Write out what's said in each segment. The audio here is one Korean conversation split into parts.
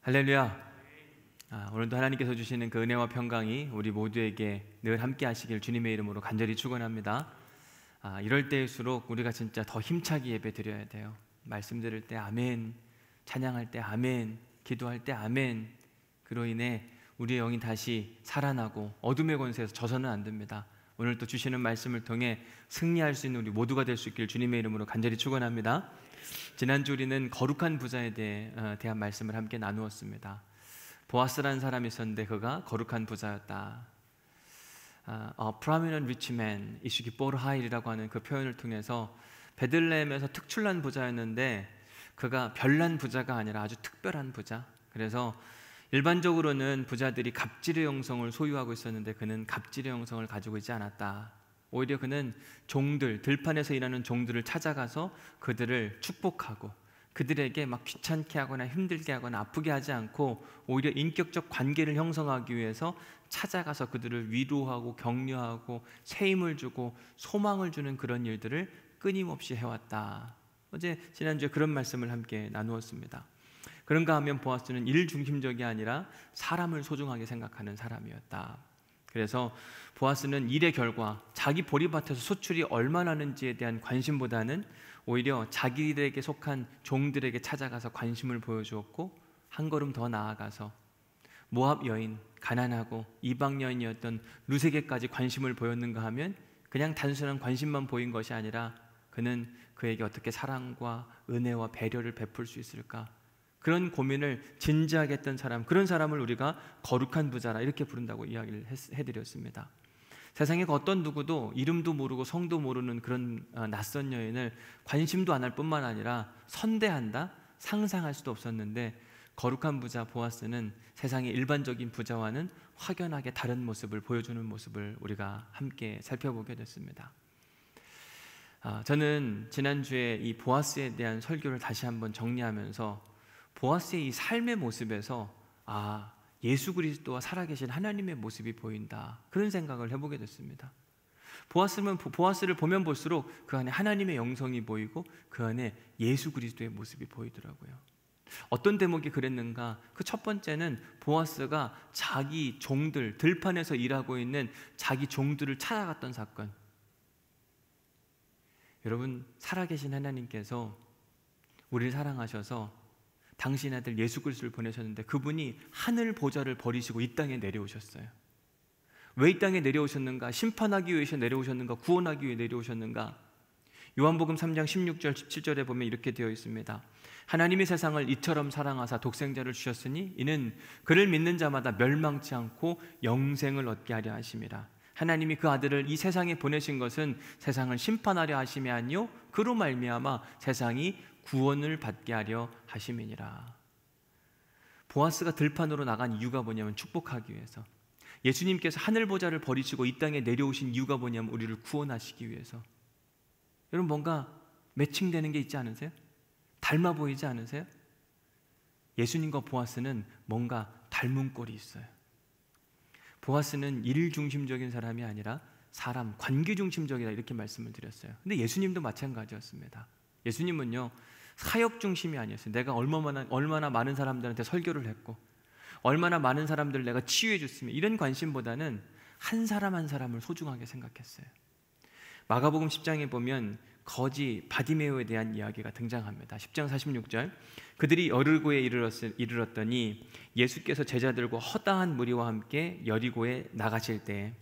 할렐루야. 오늘도 하나님께서 주시는 그 은혜와 평강이 우리 모두에게 늘 함께 하시길 주님의 이름으로 간절히 축원합니다. 이럴 때일수록 우리가 진짜 더 힘차게 예배 드려야 돼요. 말씀 들을 때 아멘, 찬양할 때 아멘, 기도할 때 아멘. 그로 인해 우리의 영이 다시 살아나고 어둠의 권세에서 져서는 안 됩니다. 오늘 또 주시는 말씀을 통해 승리할 수 있는 우리 모두가 될 수 있길 주님의 이름으로 간절히 축원합니다. 지난주 우리는 거룩한 부자에 대한 말씀을 함께 나누었습니다. 보아스라는 사람이 있었는데 그가 거룩한 부자였다. A prominent rich man, 이슈기보르하일이라고 하는 그 표현을 통해서 베들레헴에서 특출난 부자였는데 그가 별난 부자가 아니라 아주 특별한 부자. 그래서 일반적으로는 부자들이 갑질의 영성을 소유하고 있었는데 그는 갑질의 영성을 가지고 있지 않았다. 오히려 그는 종들, 들판에서 일하는 종들을 찾아가서 그들을 축복하고 그들에게 막 귀찮게 하거나 힘들게 하거나 아프게 하지 않고 오히려 인격적 관계를 형성하기 위해서 찾아가서 그들을 위로하고 격려하고 새 힘을 주고 소망을 주는 그런 일들을 끊임없이 해왔다. 지난주에 그런 말씀을 함께 나누었습니다. 그런가 하면 보아스는 일 중심적이 아니라 사람을 소중하게 생각하는 사람이었다. 그래서 보아스는 일의 결과, 자기 보리밭에서 소출이 얼마나 나는지에 대한 관심보다는 오히려 자기들에게 속한 종들에게 찾아가서 관심을 보여주었고, 한 걸음 더 나아가서 모압 여인, 가난하고 이방 여인이었던 루세게까지 관심을 보였는가 하면 그냥 단순한 관심만 보인 것이 아니라 그는 그에게 어떻게 사랑과 은혜와 배려를 베풀 수 있을까, 그런 고민을 진지하게 했던 사람, 그런 사람을 우리가 거룩한 부자라 이렇게 부른다고 이야기를 해드렸습니다. 세상에 어떤 누구도 이름도 모르고 성도 모르는 그런 낯선 여인을 관심도 안 할 뿐만 아니라 선대한다? 상상할 수도 없었는데 거룩한 부자 보아스는 세상의 일반적인 부자와는 확연하게 다른 모습을 보여주는 모습을 우리가 함께 살펴보게 됐습니다. 저는 지난주에 이 보아스에 대한 설교를 다시 한번 정리하면서 보아스의 이 삶의 모습에서 예수 그리스도와 살아계신 하나님의 모습이 보인다, 그런 생각을 해보게 됐습니다. 보아스를 보면 볼수록 그 안에 하나님의 영성이 보이고 그 안에 예수 그리스도의 모습이 보이더라고요. 어떤 대목이 그랬는가? 그 첫 번째는 보아스가 자기 종들, 들판에서 일하고 있는 자기 종들을 찾아갔던 사건. 여러분, 살아계신 하나님께서 우리를 사랑하셔서 당신 아들 예수 그리스도를 보내셨는데 그분이 하늘 보좌를 버리시고 이 땅에 내려오셨어요. 왜 이 땅에 내려오셨는가? 심판하기 위해서 내려오셨는가? 구원하기 위해 내려오셨는가? 요한복음 3장 16절 17절에 보면 이렇게 되어 있습니다. 하나님이 세상을 이처럼 사랑하사 독생자를 주셨으니 이는 그를 믿는 자마다 멸망치 않고 영생을 얻게 하려 하심이라. 하나님이 그 아들을 이 세상에 보내신 것은 세상을 심판하려 하심이 아니요 그로 말미암아 세상이 구원을 받게 하려 하심이니라. 보아스가 들판으로 나간 이유가 뭐냐면 축복하기 위해서. 예수님께서 하늘 보좌를 버리시고 이 땅에 내려오신 이유가 뭐냐면 우리를 구원하시기 위해서. 여러분, 뭔가 매칭되는 게 있지 않으세요? 닮아 보이지 않으세요? 예수님과 보아스는 뭔가 닮은 꼴이 있어요. 보아스는 일 중심적인 사람이 아니라 사람, 관계 중심적이다, 이렇게 말씀을 드렸어요. 근데 예수님도 마찬가지였습니다. 예수님은요, 사역 중심이 아니었어요. 내가 얼마나 많은 사람들한테 설교를 했고 얼마나 많은 사람들을 내가 치유해 줬으면, 이런 관심보다는 한 사람 한 사람을 소중하게 생각했어요. 마가복음 10장에 보면 거지 바디메오에 대한 이야기가 등장합니다. 10장 46절, 그들이 여리고에 이르렀더니 예수께서 제자들과 허다한 무리와 함께 여리고에 나가실 때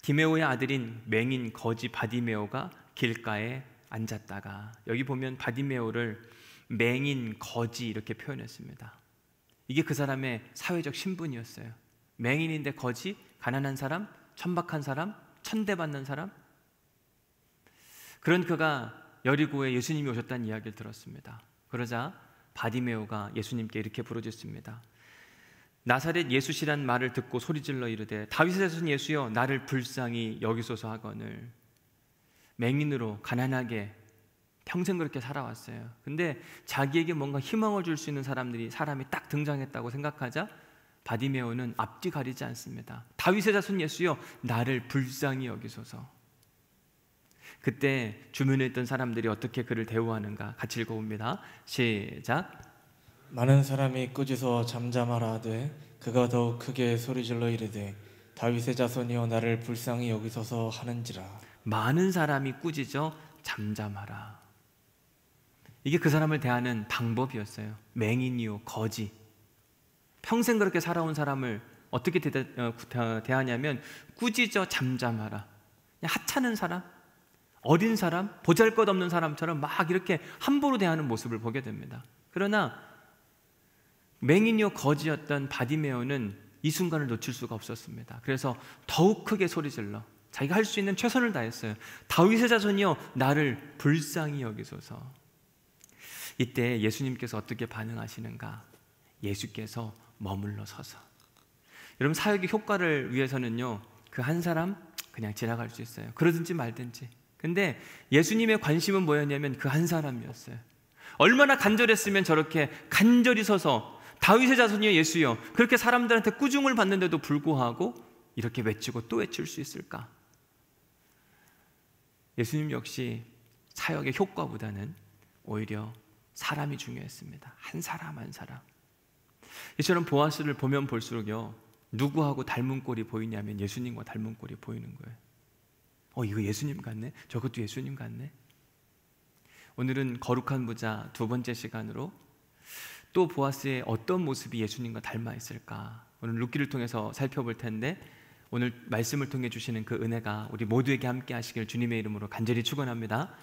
디메오의 아들인 맹인 거지 바디메오가 길가에 앉았다가, 여기 보면 바디메오를 맹인, 거지 이렇게 표현했습니다. 이게 그 사람의 사회적 신분이었어요. 맹인인데 거지, 가난한 사람, 천박한 사람, 천대받는 사람. 그런 그가 여리고에 예수님이 오셨다는 이야기를 들었습니다. 그러자 바디메오가 예수님께 이렇게 부르짖습니다. 나사렛 예수시란 말을 듣고 소리질러 이르되 다윗의 자손 예수여 나를 불쌍히 여기소서 하거늘. 맹인으로 가난하게 평생 그렇게 살아왔어요. 근데 자기에게 뭔가 희망을 줄 수 있는 사람이 딱 등장했다고 생각하자 바디메오는 앞뒤 가리지 않습니다. 다윗의 자손 예수여 나를 불쌍히 여기소서. 그때 주변에 있던 사람들이 어떻게 그를 대우하는가 같이 읽어봅니다. 시작. 많은 사람이 꾸짖어 잠잠하라 하되 그가 더욱 크게 소리질러 이르되 다윗의 자손이여 나를 불쌍히 여기소서 하는지라. 많은 사람이 꾸짖어 잠잠하라. 이게 그 사람을 대하는 방법이었어요. 맹인이요 거지. 평생 그렇게 살아온 사람을 어떻게 대하냐면 꾸짖어 잠잠하라. 그냥 하찮은 사람, 어린 사람, 보잘것없는 사람처럼 막 이렇게 함부로 대하는 모습을 보게 됩니다. 그러나 맹인이요 거지였던 바디메오는 이 순간을 놓칠 수가 없었습니다. 그래서 더욱 크게 소리질러 자기가 할 수 있는 최선을 다했어요. 다윗의 자손이여 나를 불쌍히 여기소서. 이때 예수님께서 어떻게 반응하시는가? 예수께서 머물러 서서. 여러분, 사역의 효과를 위해서는요, 그 한 사람 그냥 지나갈 수 있어요. 그러든지 말든지. 근데 예수님의 관심은 뭐였냐면 그 한 사람이었어요. 얼마나 간절했으면 저렇게 간절히 서서 다윗의 자손이여 예수여, 그렇게 사람들한테 꾸중을 받는데도 불구하고 이렇게 외치고 또 외칠 수 있을까? 예수님 역시 사역의 효과보다는 오히려 사람이 중요했습니다. 한 사람 한 사람. 이처럼 보아스를 보면 볼수록요, 누구하고 닮은 꼴이 보이냐면 예수님과 닮은 꼴이 보이는 거예요. 이거 예수님 같네? 저것도 예수님 같네? 오늘은 거룩한 부자 두 번째 시간으로 또 보아스의 어떤 모습이 예수님과 닮아 있을까? 오늘 룻기를 통해서 살펴볼 텐데, 오늘 말씀을 통해 주시는 그 은혜가 우리 모두에게 함께 하시길 주님의 이름으로 간절히 축원합니다.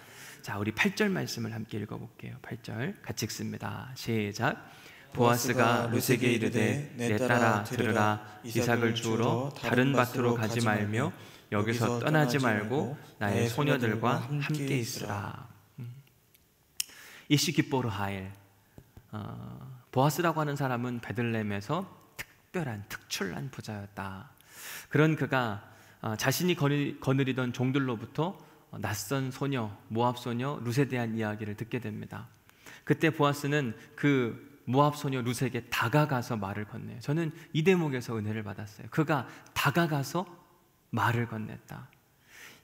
자, 우리 8절 말씀을 함께 읽어볼게요. 8절 같이 읽습니다. 시작. 보아스가 룻에게 이르되 내 딸아 들으라. 이삭을 주우러 다른 밭으로 가지 말며 여기서 떠나지 말고 나의 소녀들과 함께 있으라. 이시 기뻐로 하엘. 보아스라고 하는 사람은 베들레헴에서 특출난 부자였다. 그런 그가 자신이 거느리던 종들로부터 낯선 소녀, 모압 소녀 룻에 대한 이야기를 듣게 됩니다. 그때 보아스는 그 모압 소녀 룻에게 다가가서 말을 건네요. 저는 이 대목에서 은혜를 받았어요. 그가 다가가서 말을 건넸다.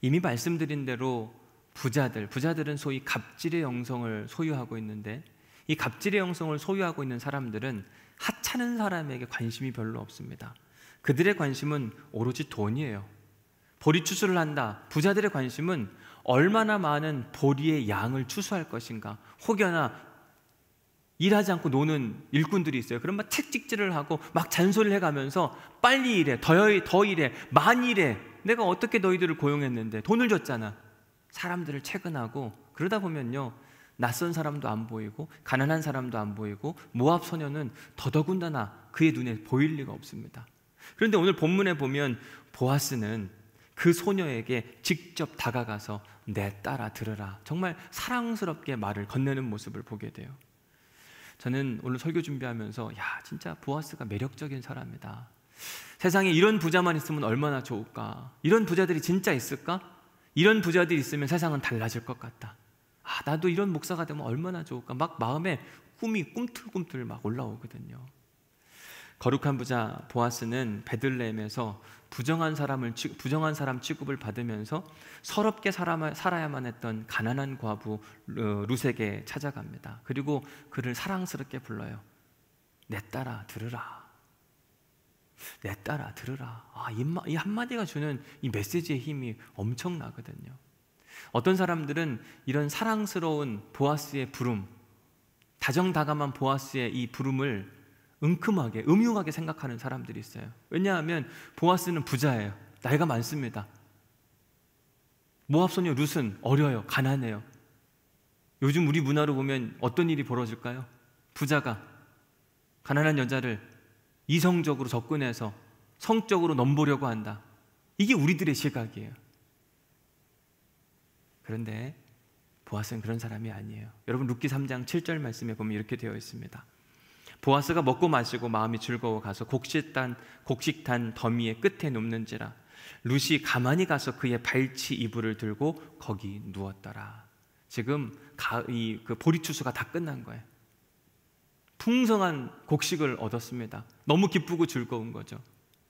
이미 말씀드린 대로 부자들은 소위 갑질의 영성을 소유하고 있는데, 이 갑질의 영성을 소유하고 있는 사람들은 하찮은 사람에게 관심이 별로 없습니다. 그들의 관심은 오로지 돈이에요. 보리 추수를 한다. 부자들의 관심은 얼마나 많은 보리의 양을 추수할 것인가. 혹여나 일하지 않고 노는 일꾼들이 있어요. 그럼 막 채찍질을 하고 막 잔소리를 해가면서 빨리 일해, 더 일해, 많이 일해. 내가 어떻게 너희들을 고용했는데 돈을 줬잖아. 사람들을 채근하고, 그러다 보면요, 낯선 사람도 안 보이고 가난한 사람도 안 보이고 모압 소녀는 더더군다나 그의 눈에 보일 리가 없습니다. 그런데 오늘 본문에 보면 보아스는 그 소녀에게 직접 다가가서 내 딸아 들으라, 정말 사랑스럽게 말을 건네는 모습을 보게 돼요. 저는 오늘 설교 준비하면서 진짜 보아스가 매력적인 사람이다. 세상에 이런 부자만 있으면 얼마나 좋을까? 이런 부자들이 진짜 있을까? 이런 부자들이 있으면 세상은 달라질 것 같다. 나도 이런 목사가 되면 얼마나 좋을까? 막 마음에 꿈이 꿈틀꿈틀 막 올라오거든요. 거룩한 부자 보아스는 베들레헴에서 부정한 사람 취급을 받으면서 서럽게 살아야만 했던 가난한 과부 룻에게 찾아갑니다. 그리고 그를 사랑스럽게 불러요. 내 딸아 들으라. 내 딸아 들으라. 이 한마디가 주는 이 메시지의 힘이 엄청나거든요. 어떤 사람들은 이런 사랑스러운 보아스의 부름, 다정다감한 보아스의 이 부름을 은큼하게, 음흉하게 생각하는 사람들이 있어요. 왜냐하면 보아스는 부자예요. 나이가 많습니다. 모압 소녀 룻은 어려요. 가난해요. 요즘 우리 문화로 보면 어떤 일이 벌어질까요? 부자가 가난한 여자를 이성적으로 접근해서 성적으로 넘보려고 한다. 이게 우리들의 시각이에요. 그런데 보아스는 그런 사람이 아니에요. 여러분 룻기 3장 7절 말씀에 보면 이렇게 되어 있습니다. 보아스가 먹고 마시고 마음이 즐거워 가서 곡식단 더미의 끝에 눕는지라 룻이 가만히 가서 그의 발치 이불을 들고 거기 누웠더라. 지금 그 보리 추수가 다 끝난 거예요. 풍성한 곡식을 얻었습니다. 너무 기쁘고 즐거운 거죠.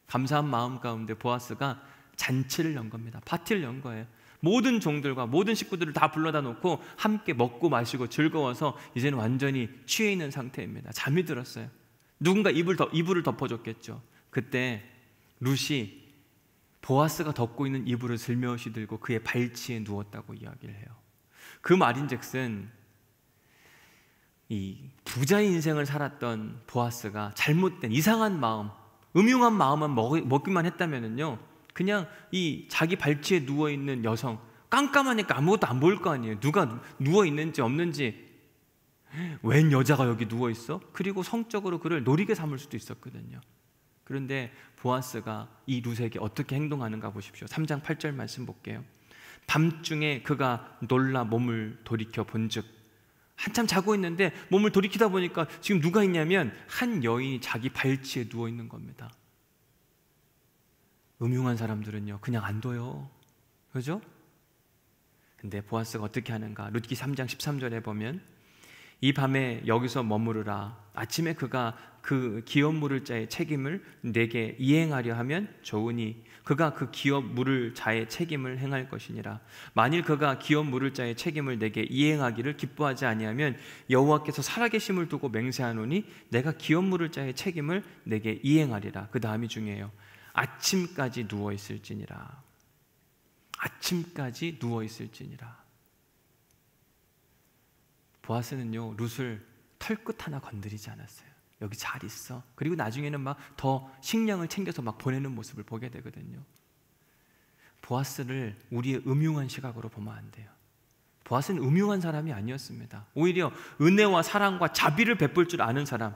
감사한 마음 가운데 보아스가 잔치를 연 겁니다. 파티를 연 거예요. 모든 종들과 모든 식구들을 다 불러다 놓고 함께 먹고 마시고 즐거워서 이제는 완전히 취해 있는 상태입니다. 잠이 들었어요. 누군가 이불을 덮어줬겠죠. 그때 룻이 보아스가 덮고 있는 이불을 슬며시 들고 그의 발치에 누웠다고 이야기를 해요. 그 말인즉슨 이 부자의 인생을 살았던 보아스가 잘못된 이상한 마음, 음흉한 마음만 먹기만 했다면은요, 그냥 이 자기 발치에 누워있는 여성, 깜깜하니까 아무것도 안 보일 거 아니에요. 누가 누워있는지 없는지, 웬 여자가 여기 누워있어? 그리고 성적으로 그를 노리게 삼을 수도 있었거든요. 그런데 보아스가 이 룻에게 어떻게 행동하는가 보십시오. 3장 8절 말씀 볼게요. 밤중에 그가 놀라 몸을 돌이켜 본즉, 한참 자고 있는데 몸을 돌이키다 보니까 지금 누가 있냐면 한 여인이 자기 발치에 누워 있는 겁니다. 음흉한 사람들은요 그냥 안 둬요. 그죠? 근데 보아스가 어떻게 하는가? 룻기 3장 13절에 보면 이 밤에 여기서 머무르라. 아침에 그가 그 기업 물을 자의 책임을 내게 이행하려 하면 좋으니 그가 그 기업 물을 자의 책임을 행할 것이니라. 만일 그가 기업 물을 자의 책임을 내게 이행하기를 기뻐하지 아니하면 여호와께서 살아계심을 두고 맹세하노니 내가 기업 물을 자의 책임을 내게 이행하리라. 그 다음이 중요해요. 아침까지 누워 있을지니라. 아침까지 누워 있을지니라. 보아스는요 룻을 털끝 하나 건드리지 않았어요. 여기 잘 있어. 그리고 나중에는 막 더 식량을 챙겨서 막 보내는 모습을 보게 되거든요. 보아스를 우리의 음흉한 시각으로 보면 안 돼요. 보아스는 음흉한 사람이 아니었습니다. 오히려 은혜와 사랑과 자비를 베풀 줄 아는 사람.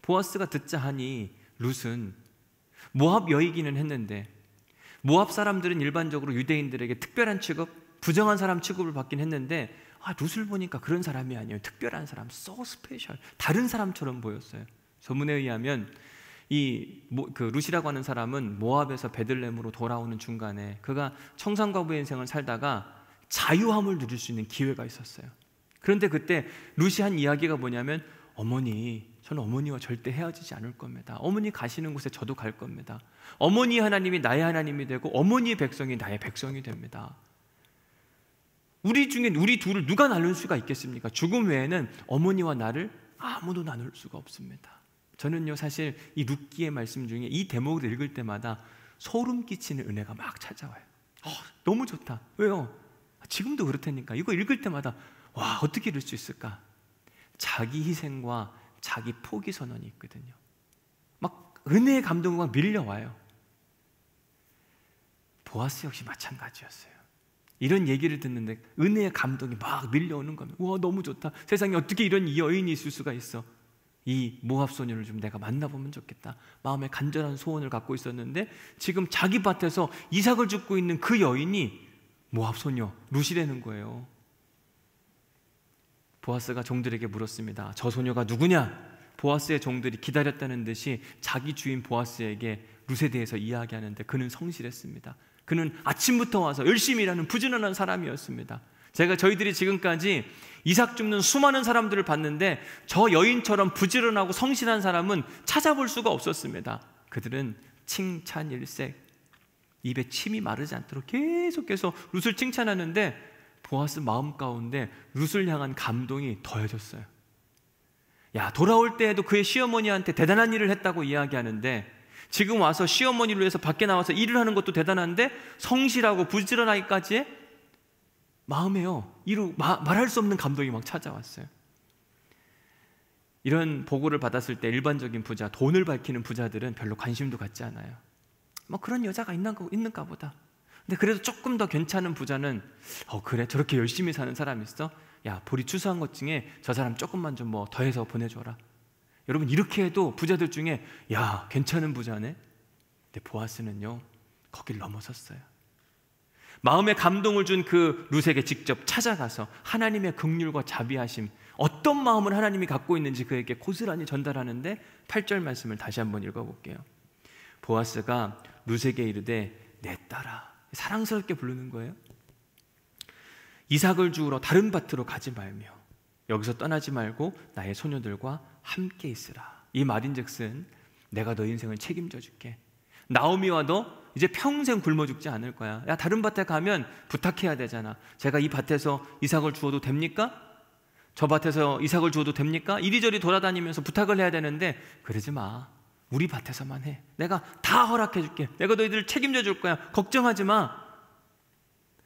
보아스가 듣자 하니 룻은 모압 여이기는 했는데, 모압 사람들은 일반적으로 유대인들에게 특별한 취급, 부정한 사람 취급을 받긴 했는데, 룻을 보니까 그런 사람이 아니에요. 특별한 사람, so special, 다른 사람처럼 보였어요. 소문에 의하면 그 룻이라고 하는 사람은 모압에서 베들레헴으로 돌아오는 중간에 그가 청산과부의 인생을 살다가 자유함을 누릴 수 있는 기회가 있었어요. 그런데 그때 룻이 한 이야기가 뭐냐면, 어머니, 저는 어머니와 절대 헤어지지 않을 겁니다. 어머니 가시는 곳에 저도 갈 겁니다. 어머니 하나님이 나의 하나님이 되고 어머니의 백성이 나의 백성이 됩니다. 우리 중에 우리 둘을 누가 나눌 수가 있겠습니까? 죽음 외에는 어머니와 나를 아무도 나눌 수가 없습니다. 저는요 사실 이 룻기의 말씀 중에 이 대목을 읽을 때마다 소름 끼치는 은혜가 막 찾아와요. 너무 좋다. 왜요? 지금도 그렇다니까. 이거 읽을 때마다 와, 어떻게 이럴 수 있을까? 자기 희생과 자기 포기 선언이 있거든요. 막 은혜의 감동이 막 밀려와요. 보아스 역시 마찬가지였어요. 이런 얘기를 듣는데 은혜의 감동이 막 밀려오는 겁니다. 와, 너무 좋다. 세상에 어떻게 이런 여인이 있을 수가 있어. 이 모압 소녀를 좀 내가 만나보면 좋겠다. 마음에 간절한 소원을 갖고 있었는데 지금 자기 밭에서 이삭을 줍고 있는 그 여인이 모압 소녀 룻이라는 거예요. 보아스가 종들에게 물었습니다. 저 소녀가 누구냐? 보아스의 종들이 기다렸다는 듯이 자기 주인 보아스에게 룻에 대해서 이야기하는데 그는 성실했습니다. 그는 아침부터 와서 열심히 일하는 부지런한 사람이었습니다. 저희들이 지금까지 이삭 줍는 수많은 사람들을 봤는데 저 여인처럼 부지런하고 성실한 사람은 찾아볼 수가 없었습니다. 그들은 칭찬일색, 입에 침이 마르지 않도록 계속해서 룻을 칭찬하는데 보아스 마음 가운데 룻을 향한 감동이 더해졌어요. 야, 돌아올 때에도 그의 시어머니한테 대단한 일을 했다고 이야기하는데 지금 와서 시어머니를 위해서 밖에 나와서 일을 하는 것도 대단한데 성실하고 부지런하기까지의 마음에요. 말할 수 없는 감동이 막 찾아왔어요. 이런 보고를 받았을 때 일반적인 부자, 돈을 밝히는 부자들은 별로 관심도 갖지 않아요. 뭐 그런 여자가 있는가 보다. 근데 그래도 조금 더 괜찮은 부자는 그래, 저렇게 열심히 사는 사람이 있어? 야, 보리 추수한 것 중에 저 사람 조금만 좀 뭐 더해서 보내줘라. 여러분, 이렇게 해도 부자들 중에 야, 괜찮은 부자네. 근데 보아스는요 거길 넘어섰어요. 마음에 감동을 준 그 룻에게 직접 찾아가서 하나님의 긍휼과 자비하심, 어떤 마음을 하나님이 갖고 있는지 그에게 고스란히 전달하는데 8절 말씀을 다시 한번 읽어볼게요. 보아스가 룻에게 이르되 내 딸아, 사랑스럽게 부르는 거예요. 이삭을 주우러 다른 밭으로 가지 말며 여기서 떠나지 말고 나의 소녀들과 함께 있으라. 이 말인즉슨 내가 너 인생을 책임져 줄게. 나오미와 너 이제 평생 굶어 죽지 않을 거야. 야, 다른 밭에 가면 부탁해야 되잖아. 제가 이 밭에서 이삭을 주워도 됩니까? 저 밭에서 이삭을 주워도 됩니까? 이리저리 돌아다니면서 부탁을 해야 되는데 그러지 마. 우리 밭에서만 해. 내가 다 허락해 줄게. 내가 너희들을 책임져 줄 거야. 걱정하지 마.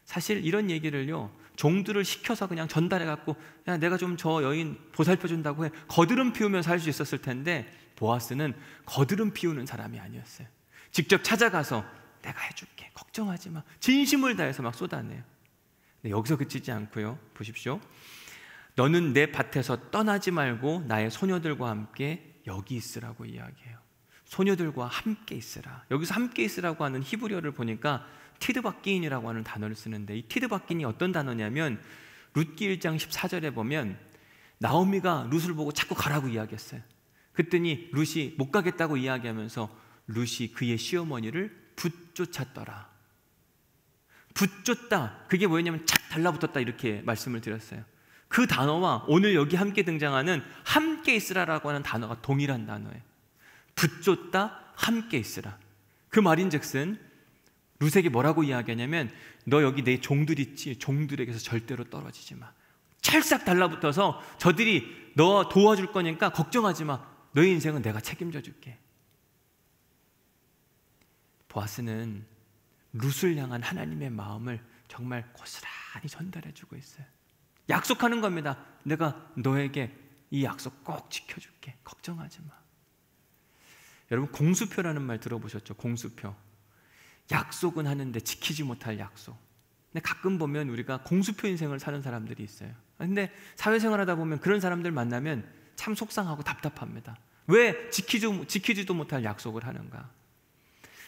사실 이런 얘기를요, 종들을 시켜서 그냥 전달해 갖고, 야, 내가 좀 저 여인 보살펴 준다고 해. 거드름 피우면 살 수 있었을 텐데 보아스는 거드름 피우는 사람이 아니었어요. 직접 찾아가서 내가 해줄게. 걱정하지 마. 진심을 다해서 막 쏟아내요. 근데 여기서 그치지 않고요. 보십시오. 너는 내 밭에서 떠나지 말고 나의 소녀들과 함께 여기 있으라고 이야기해요. 소녀들과 함께 있으라. 여기서 함께 있으라고 하는 히브리어를 보니까 티드바끼인이라고 하는 단어를 쓰는데, 이 티드바끼인이 어떤 단어냐면 룻기 1장 14절에 보면 나오미가 룻을 보고 자꾸 가라고 이야기했어요. 그랬더니 룻이 못 가겠다고 이야기하면서 룻이 그의 시어머니를 붙쫓았더라. 붙쫓다, 그게 뭐였냐면 착 달라붙었다, 이렇게 말씀을 드렸어요. 그 단어와 오늘 여기 함께 등장하는 함께 있으라라고 하는 단어가 동일한 단어예요. 붙쫓다, 함께 있으라. 그 말인즉슨 룻에게 뭐라고 이야기하냐면 너 여기 내 종들 있지? 종들에게서 절대로 떨어지지 마. 찰싹 달라붙어서 저들이 너 도와줄 거니까 걱정하지 마. 너의 인생은 내가 책임져 줄게. 보아스는 룻을 향한 하나님의 마음을 정말 고스란히 전달해 주고 있어요. 약속하는 겁니다. 내가 너에게 이 약속 꼭 지켜줄게. 걱정하지 마. 여러분, 공수표라는 말 들어보셨죠? 공수표. 약속은 하는데 지키지 못할 약속. 근데 가끔 보면 우리가 공수표 인생을 사는 사람들이 있어요. 근데 사회생활 하다 보면 그런 사람들 만나면 참 속상하고 답답합니다. 왜 지키지도 못할 약속을 하는가?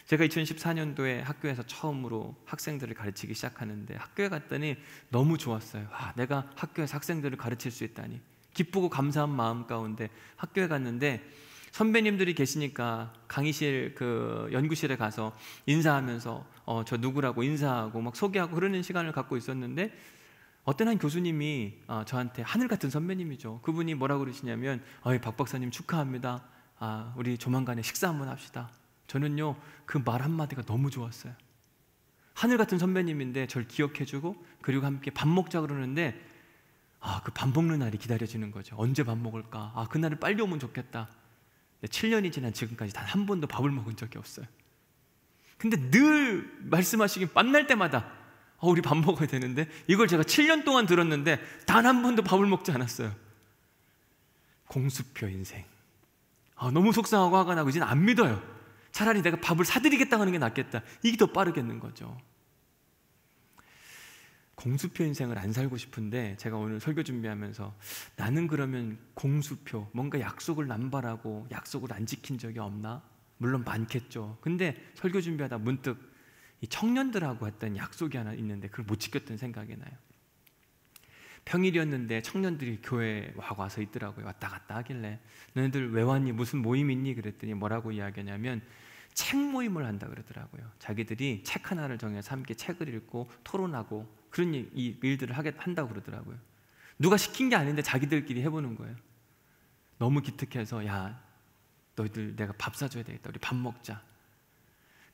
제가 2014년도에 학교에서 처음으로 학생들을 가르치기 시작하는데 학교에 갔더니 너무 좋았어요. 내가 학교에서 학생들을 가르칠 수 있다니. 기쁘고 감사한 마음 가운데 학교에 갔는데 선배님들이 계시니까 강의실 그 연구실에 가서 인사하면서 저 누구라고 인사하고 막 소개하고 그러는 시간을 갖고 있었는데 어떤 한 교수님이 저한테 하늘 같은 선배님이죠. 그분이 뭐라고 그러시냐면 박 박사님 축하합니다. 우리 조만간에 식사 한번 합시다. 저는요 그 말 한마디가 너무 좋았어요. 하늘 같은 선배님인데 저를 기억해주고 그리고 함께 밥 먹자 그러는데 그 밥 먹는 날이 기다려지는 거죠. 언제 밥 먹을까? 그날은 빨리 오면 좋겠다. 7년이 지난 지금까지 단 한 번도 밥을 먹은 적이 없어요. 근데 늘 말씀하시긴 만날 때마다 우리 밥 먹어야 되는데, 이걸 제가 7년 동안 들었는데 단 한 번도 밥을 먹지 않았어요. 공수표 인생. 너무 속상하고 화가 나고 이제는 안 믿어요. 차라리 내가 밥을 사드리겠다 하는 게 낫겠다. 이게 더 빠르겠는 거죠. 공수표 인생을 안 살고 싶은데 제가 오늘 설교 준비하면서 나는 그러면 공수표, 뭔가 약속을 남발하고 약속을 안 지킨 적이 없나? 물론 많겠죠. 근데 설교 준비하다 문득 이 청년들하고 했던 약속이 하나 있는데 그걸 못 지켰던 생각이 나요. 평일이었는데 청년들이 교회에 와서 있더라고요. 왔다 갔다 하길래 너네들 왜 왔니? 무슨 모임 있니? 그랬더니 뭐라고 이야기하냐면 책 모임을 한다 그러더라고요. 자기들이 책 하나를 정해서 함께 책을 읽고 토론하고 그런 이 일들을 한다고 그러더라고요. 누가 시킨 게 아닌데 자기들끼리 해보는 거예요. 너무 기특해서 야 너희들 내가 밥 사줘야 되겠다. 우리 밥 먹자.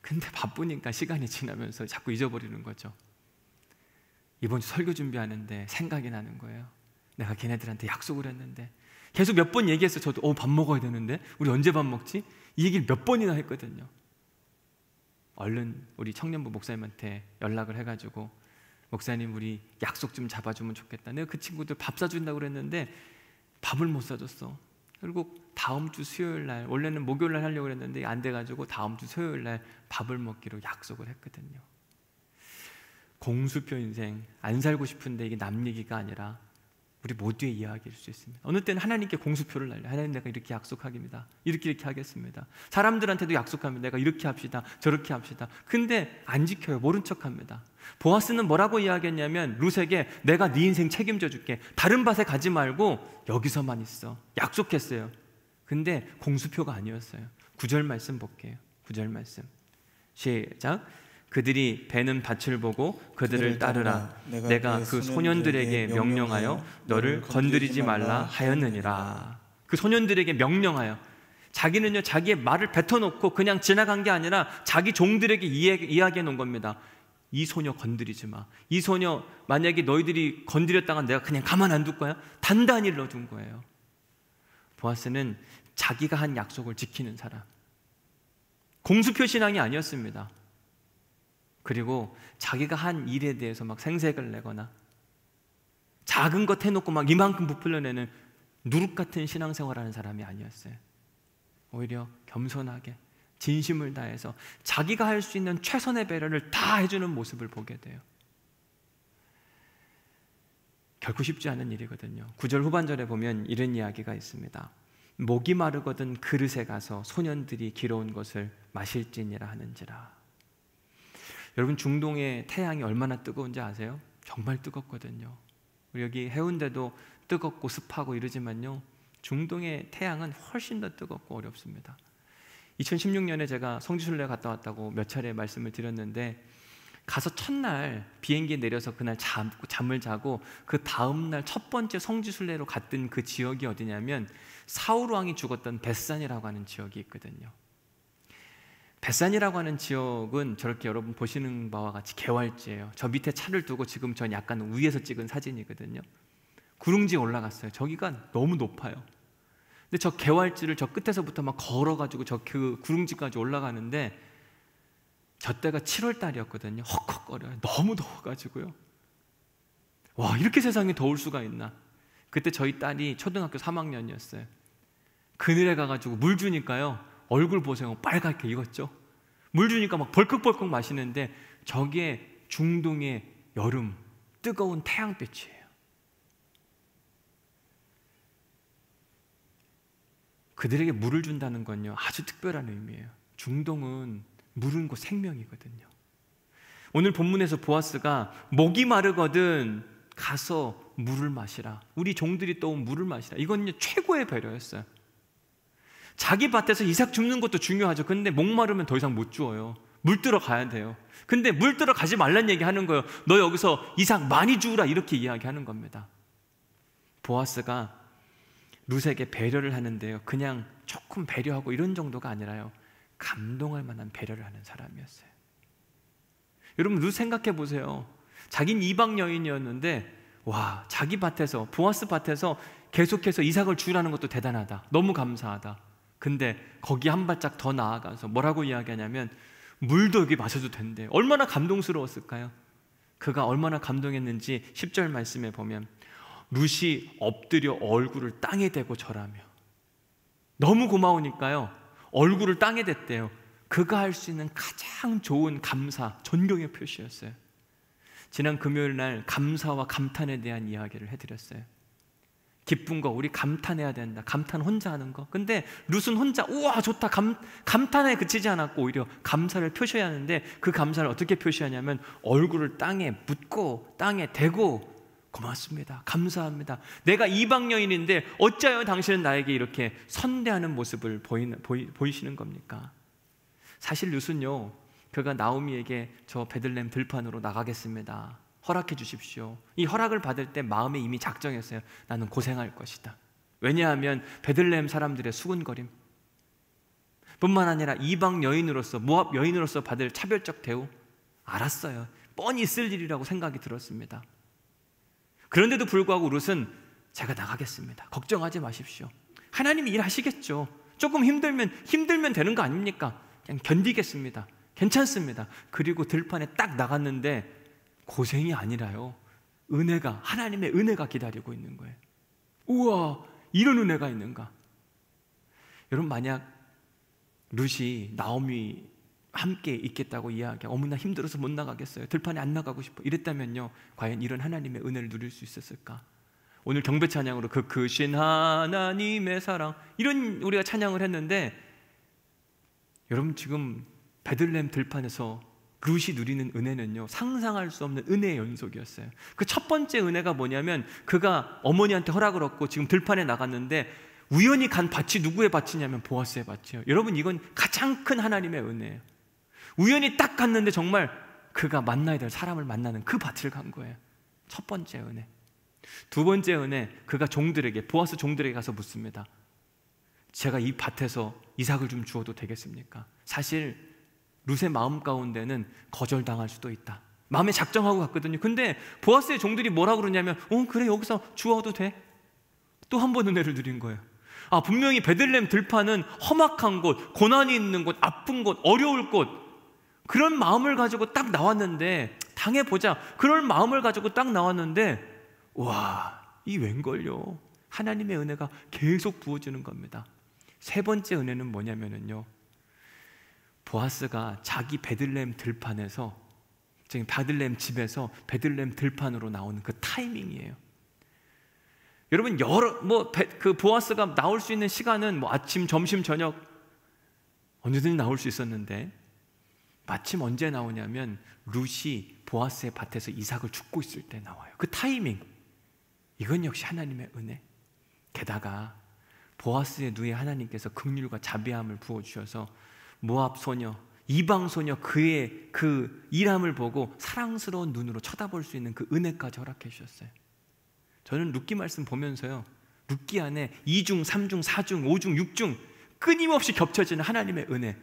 근데 바쁘니까 시간이 지나면서 자꾸 잊어버리는 거죠. 이번 주 설교 준비하는데 생각이 나는 거예요. 내가 걔네들한테 약속을 했는데 계속 몇 번 얘기했어요. 저도 밥 먹어야 되는데 우리 언제 밥 먹지? 이 얘기를 몇 번이나 했거든요. 얼른 우리 청년부 목사님한테 연락을 해가지고 목사님 우리 약속 좀 잡아주면 좋겠다. 내가 그 친구들 밥 사준다고 그랬는데 밥을 못 사줬어. 그리고 다음 주 수요일 날, 원래는 목요일 날 하려고 그랬는데 안 돼가지고 다음 주 수요일 날 밥을 먹기로 약속을 했거든요. 공수표 인생 안 살고 싶은데 이게 남 얘기가 아니라 우리 모두의 이야기일 수 있습니다. 어느 때는 하나님께 공수표를 날려요. 하나님 내가 이렇게 약속하겠습니다. 이렇게 하겠습니다. 사람들한테도 약속합니다. 내가 이렇게 합시다. 저렇게 합시다. 근데 안 지켜요. 모른 척합니다. 보아스는 뭐라고 이야기했냐면 룻에게 내가 네 인생 책임져 줄게. 다른 밭에 가지 말고 여기서만 있어. 약속했어요. 근데 공수표가 아니었어요. 9절 말씀 볼게요. 9절 말씀 시작. 그들이 베는 밭을 보고 그들을 따르라. 내가 그 소년들에게 명령하여 너를 건드리지 말라 하였느니라. 그 소년들에게 명령하여, 자기는요, 자기의 말을 뱉어놓고 그냥 지나간 게 아니라 자기 종들에게 이야기해 놓은 겁니다. 이 소녀 건드리지 마. 이 소녀 만약에 너희들이 건드렸다가 내가 그냥 가만 안 둘 거야? 단단히 넣어둔 거예요. 보아스는 자기가 한 약속을 지키는 사람, 공수표 신앙이 아니었습니다. 그리고 자기가 한 일에 대해서 막 생색을 내거나 작은 것 해놓고 막 이만큼 부풀려내는 누룩 같은 신앙생활하는 사람이 아니었어요. 오히려 겸손하게 진심을 다해서 자기가 할 수 있는 최선의 배려를 다 해주는 모습을 보게 돼요. 결코 쉽지 않은 일이거든요. 9절 후반절에 보면 이런 이야기가 있습니다. 목이 마르거든 그릇에 가서 소년들이 길어온 것을 마실지니라 하는지라. 여러분, 중동의 태양이 얼마나 뜨거운지 아세요? 정말 뜨겁거든요. 우리 여기 해운대도 뜨겁고 습하고 이러지만요, 중동의 태양은 훨씬 더 뜨겁고 어렵습니다. 2016년에 제가 성지순례 갔다 왔다고 몇 차례 말씀을 드렸는데, 가서 첫날 비행기에 내려서 그날 잠을 자고 그 다음날 첫 번째 성지순례로 갔던 그 지역이 어디냐면 사울 왕이 죽었던 벳산이라고 하는 지역이 있거든요. 벳산이라고 하는 지역은 저렇게 여러분 보시는 바와 같이 개활지예요. 저 밑에 차를 두고 지금 전 약간 위에서 찍은 사진이거든요. 구릉지에 올라갔어요. 저기가 너무 높아요. 근데 저 개활지를 저 끝에서부터 막 걸어가지고 저 그 구릉지까지 올라가는데, 저 때가 7월 달이었거든요. 헉헉거려요. 너무 더워가지고요. 와, 이렇게 세상이 더울 수가 있나. 그때 저희 딸이 초등학교 3학년이었어요. 그늘에 가가지고 물 주니까요, 얼굴 보세요. 빨갛게 익었죠. 물 주니까 막 벌컥벌컥 마시는데 저게 중동의 여름 뜨거운 태양빛이에요. 그들에게 물을 준다는 건요, 아주 특별한 의미예요. 중동은 물은 곧 생명이거든요. 오늘 본문에서 보아스가 목이 마르거든 가서 물을 마시라. 우리 종들이 떠온 물을 마시라. 이건 최고의 배려였어요. 자기 밭에서 이삭 줍는 것도 중요하죠. 근데 목마르면 더 이상 못 주어요. 물 뜨러 가야 돼요. 근데 물 뜨러 가지 말란 얘기 하는 거예요. 너 여기서 이삭 많이 주우라, 이렇게 이야기하는 겁니다. 보아스가 룻에게 배려를 하는데요, 그냥 조금 배려하고 이런 정도가 아니라요, 감동할 만한 배려를 하는 사람이었어요. 여러분, 룻 생각해 보세요. 자긴 이방 여인이었는데, 와, 자기 밭에서, 보아스 밭에서 계속해서 이삭을 주라는 것도 대단하다, 너무 감사하다. 근데 거기 한 발짝 더 나아가서 뭐라고 이야기하냐면 물도 여기 마셔도 된대요. 얼마나 감동스러웠을까요? 그가 얼마나 감동했는지 10절 말씀에 보면 룻이 엎드려 얼굴을 땅에 대고 절하며, 너무 고마우니까요 얼굴을 땅에 댔대요. 그가 할 수 있는 가장 좋은 감사, 존경의 표시였어요. 지난 금요일 날 감사와 감탄에 대한 이야기를 해드렸어요. 기쁜 거 우리 감탄해야 된다. 감탄 혼자 하는 거. 근데 룻은 혼자 우와 좋다 감탄에 그치지 않았고 오히려 감사를 표시해야 하는데, 그 감사를 어떻게 표시하냐면 얼굴을 땅에 묻고 땅에 대고 고맙습니다, 감사합니다, 내가 이방 여인인데 어찌하여 당신은 나에게 이렇게 선대하는 모습을 보이시는 겁니까? 사실 룻은요, 그가 나오미에게 저 베들레헴 들판으로 나가겠습니다, 허락해 주십시오, 이 허락을 받을 때 마음에 이미 작정했어요. 나는 고생할 것이다. 왜냐하면 베들레헴 사람들의 수군거림 뿐만 아니라 이방 여인으로서, 모압 여인으로서 받을 차별적 대우 알았어요. 뻔히 있을 일이라고 생각이 들었습니다. 그런데도 불구하고 룻은 제가 나가겠습니다, 걱정하지 마십시오, 하나님이 일하시겠죠, 조금 힘들면 되는 거 아닙니까, 그냥 견디겠습니다, 괜찮습니다. 그리고 들판에 딱 나갔는데 고생이 아니라요, 은혜가, 하나님의 은혜가 기다리고 있는 거예요. 우와, 이런 은혜가 있는가. 여러분, 만약 룻이 나오미 함께 있겠다고 이야기하고 어머나 힘들어서 못 나가겠어요, 들판에 안 나가고 싶어 이랬다면요, 과연 이런 하나님의 은혜를 누릴 수 있었을까? 오늘 경배 찬양으로 그 크신 하나님의 사랑 이런 우리가 찬양을 했는데, 여러분 지금 베들레헴 들판에서 룻이 누리는 은혜는요, 상상할 수 없는 은혜의 연속이었어요. 그 첫 번째 은혜가 뭐냐면, 그가 어머니한테 허락을 얻고 지금 들판에 나갔는데 우연히 간 밭이 누구의 밭이냐면 보아스의 밭이에요. 여러분, 이건 가장 큰 하나님의 은혜예요. 우연히 딱 갔는데 정말 그가 만나야 될 사람을 만나는 그 밭을 간 거예요. 첫 번째 은혜. 두 번째 은혜, 그가 종들에게, 보아스 종들에게 가서 묻습니다. 제가 이 밭에서 이삭을 좀 주어도 되겠습니까? 사실 룻의 마음 가운데는 거절당할 수도 있다. 마음에 작정하고 갔거든요. 근데 보아스의 종들이 뭐라고 그러냐면 그래, 여기서 주어도 돼. 또 한 번 은혜를 드린 거예요. 분명히 베들레헴 들판은 험악한 곳, 고난이 있는 곳, 아픈 곳, 어려울 곳, 그런 마음을 가지고 딱 나왔는데, 당해보자, 그런 마음을 가지고 딱 나왔는데, 와, 이 웬걸요? 하나님의 은혜가 계속 부어지는 겁니다. 세 번째 은혜는 뭐냐면요, 보아스가 자기 베들레헴 들판에서, 지금 베들레헴 집에서 베들레헴 들판으로 나오는 그 타이밍이에요. 여러분, 그 보아스가 나올 수 있는 시간은 아침, 점심, 저녁 언제든지 나올 수 있었는데, 마침 언제 나오냐면 룻이 보아스의 밭에서 이삭을 줍고 있을 때 나와요. 그 타이밍, 이건 역시 하나님의 은혜. 게다가 보아스의 누에 하나님께서 긍휼과 자비함을 부어주셔서 모압 소녀, 이방 소녀, 그의 그 일함을 보고 사랑스러운 눈으로 쳐다볼 수 있는 그 은혜까지 허락해 주셨어요. 저는 룻기 말씀 보면서요, 룻기 안에 2중, 3중, 4중, 5중, 6중 끊임없이 겹쳐지는 하나님의 은혜.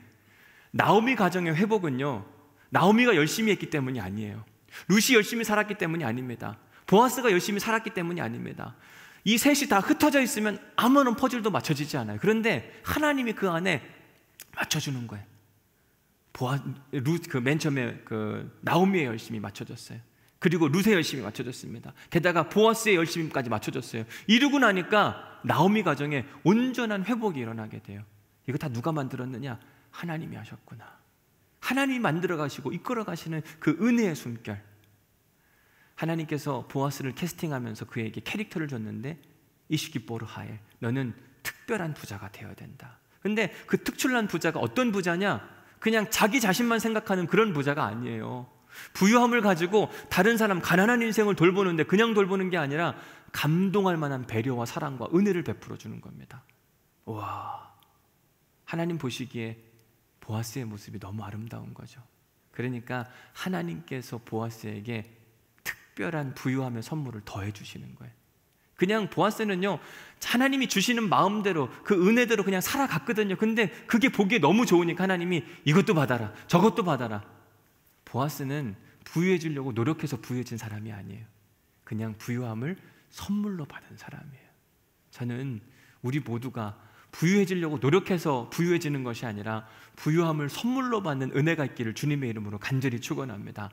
나오미 가정의 회복은요, 나오미가 열심히 했기 때문이 아니에요. 룻이 열심히 살았기 때문이 아닙니다. 보아스가 열심히 살았기 때문이 아닙니다. 이 셋이 다 흩어져 있으면 아무런 퍼즐도 맞춰지지 않아요. 그런데 하나님이 그 안에 맞춰주는 거예요. 맨 처음에 나오미의 열심이 맞춰졌어요. 그리고 룻의 열심이 맞춰졌습니다. 게다가 보아스의 열심까지 맞춰졌어요. 이루고 나니까 나오미 가정에 온전한 회복이 일어나게 돼요. 이거 다 누가 만들었느냐? 하나님이 하셨구나. 하나님이 만들어 가시고 이끌어 가시는 그 은혜의 숨결. 하나님께서 보아스를 캐스팅하면서 그에게 캐릭터를 줬는데, 이시기보르하엘, 너는 특별한 부자가 되어야 된다. 근데 그 특출난 부자가 어떤 부자냐? 그냥 자기 자신만 생각하는 그런 부자가 아니에요. 부유함을 가지고 다른 사람, 가난한 인생을 돌보는데 그냥 돌보는 게 아니라 감동할 만한 배려와 사랑과 은혜를 베풀어 주는 겁니다. 와, 하나님 보시기에 보아스의 모습이 너무 아름다운 거죠. 그러니까 하나님께서 보아스에게 특별한 부유함의 선물을 더해 주시는 거예요. 그냥 보아스는요, 하나님이 주시는 마음대로 그 은혜대로 그냥 살아갔거든요. 근데 그게 보기에 너무 좋으니까 하나님이 이것도 받아라, 저것도 받아라. 보아스는 부유해지려고 노력해서 부유해진 사람이 아니에요. 그냥 부유함을 선물로 받은 사람이에요. 저는 우리 모두가 부유해지려고 노력해서 부유해지는 것이 아니라 부유함을 선물로 받는 은혜가 있기를 주님의 이름으로 간절히 축원합니다.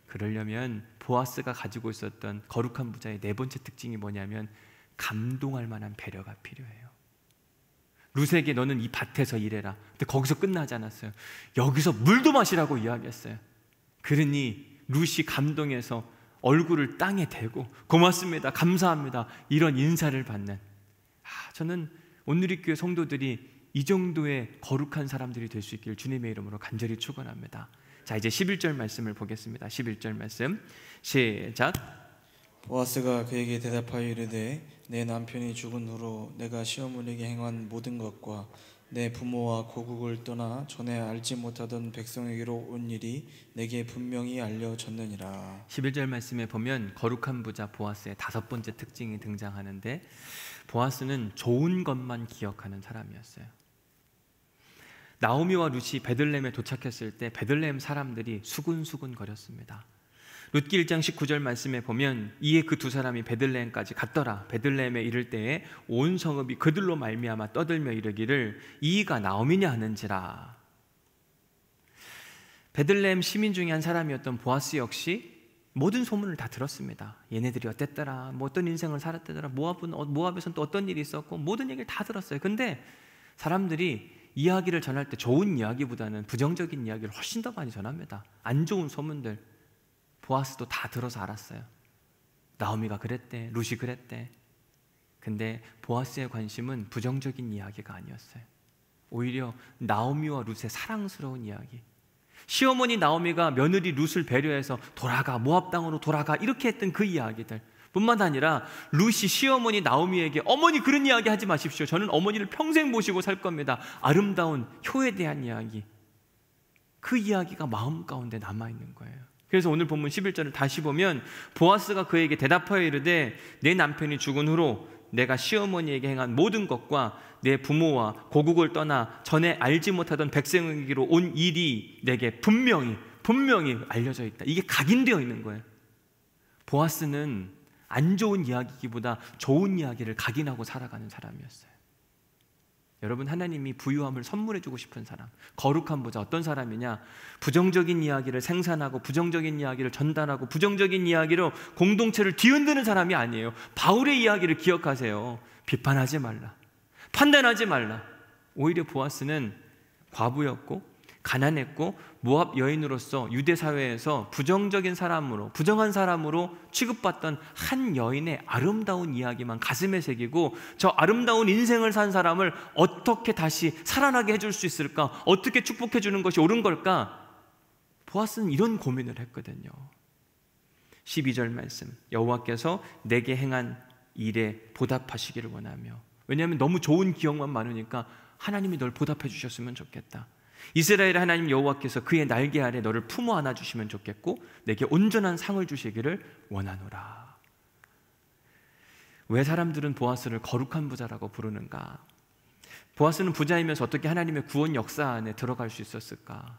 그러려면 보아스가 가지고 있었던 거룩한 부자의 네 번째 특징이 뭐냐면 감동할 만한 배려가 필요해요. 룻에게 너는 이 밭에서 일해라. 근데 거기서 끝나지 않았어요. 여기서 물도 마시라고 이야기했어요. 그러니 룻이 감동해서 얼굴을 땅에 대고 고맙습니다, 감사합니다, 이런 인사를 받는, 저는 온누리교회 성도들이 이 정도의 거룩한 사람들이 될 수 있기를 주님의 이름으로 간절히 축원합니다. 자, 이제 11절 말씀을 보겠습니다. 11절 말씀 시작. 보아스가 그에게 대답하여 이르되 내 남편이 죽은 후로 내가 시어머니에게 행한 모든 것과 내 부모와 고국을 떠나 전에 알지 못하던 백성에게로 온 일이 내게 분명히 알려졌느니라. 11절 말씀에 보면 거룩한 부자 보아스의 다섯 번째 특징이 등장하는데, 보아스는 좋은 것만 기억하는 사람이었어요. 나오미와 룻이 베들레헴에 도착했을 때 베들레헴 사람들이 수군수군 거렸습니다. 룻기 1장 19절 말씀에 보면 이에 그 두 사람이 베들레헴까지 갔더라. 베들레헴에 이를 때에 온 성읍이 그들로 말미암아 떠들며 이르기를 이가 나오미냐 하는지라. 베들레헴 시민 중에 한 사람이었던 보아스 역시 모든 소문을 다 들었습니다. 얘네들이 어땠더라, 뭐 어떤 인생을 살았더라, 모압에서는 또 어떤 일이 있었고, 모든 얘기를 다 들었어요. 근데 사람들이 이야기를 전할 때 좋은 이야기보다는 부정적인 이야기를 훨씬 더 많이 전합니다. 안 좋은 소문들. 보아스도 다 들어서 알았어요. 나오미가 그랬대, 룻이 그랬대. 근데 보아스의 관심은 부정적인 이야기가 아니었어요. 오히려 나오미와 룻의 사랑스러운 이야기. 시어머니 나오미가 며느리 룻을 배려해서 돌아가, 모압 땅으로 돌아가, 이렇게 했던 그 이야기들. 뿐만 아니라 룻이 시어머니 나오미에게 어머니 그런 이야기 하지 마십시오, 저는 어머니를 평생 모시고 살 겁니다, 아름다운 효에 대한 이야기. 그 이야기가 마음 가운데 남아있는 거예요. 그래서 오늘 본문 11절을 다시 보면 보아스가 그에게 대답하여 이르되 내 남편이 죽은 후로 내가 시어머니에게 행한 모든 것과 내 부모와 고국을 떠나 전에 알지 못하던 백성에게로 온 일이 내게 분명히 알려져 있다. 이게 각인되어 있는 거예요. 보아스는 안 좋은 이야기보다 좋은 이야기를 각인하고 살아가는 사람이었어요. 여러분, 하나님이 부유함을 선물해 주고 싶은 사람, 거룩한 부자, 어떤 사람이냐? 부정적인 이야기를 생산하고 부정적인 이야기를 전달하고 부정적인 이야기로 공동체를 뒤흔드는 사람이 아니에요. 바울의 이야기를 기억하세요. 비판하지 말라, 판단하지 말라. 오히려 보아스는 과부였고 가난했고 모압 여인으로서 유대 사회에서 부정한 사람으로 취급받던 한 여인의 아름다운 이야기만 가슴에 새기고, 저 아름다운 인생을 산 사람을 어떻게 다시 살아나게 해줄 수 있을까? 어떻게 축복해 주는 것이 옳은 걸까? 보아스는 이런 고민을 했거든요. 12절 말씀, 여호와께서 내게 행한 일에 보답하시기를 원하며. 왜냐하면 너무 좋은 기억만 많으니까 하나님이 널 보답해 주셨으면 좋겠다. 이스라엘의 하나님 여호와께서 그의 날개 아래 너를 품어 안아 주시면 좋겠고 내게 온전한 상을 주시기를 원하노라. 왜 사람들은 보아스를 거룩한 부자라고 부르는가? 보아스는 부자이면서 어떻게 하나님의 구원 역사 안에 들어갈 수 있었을까?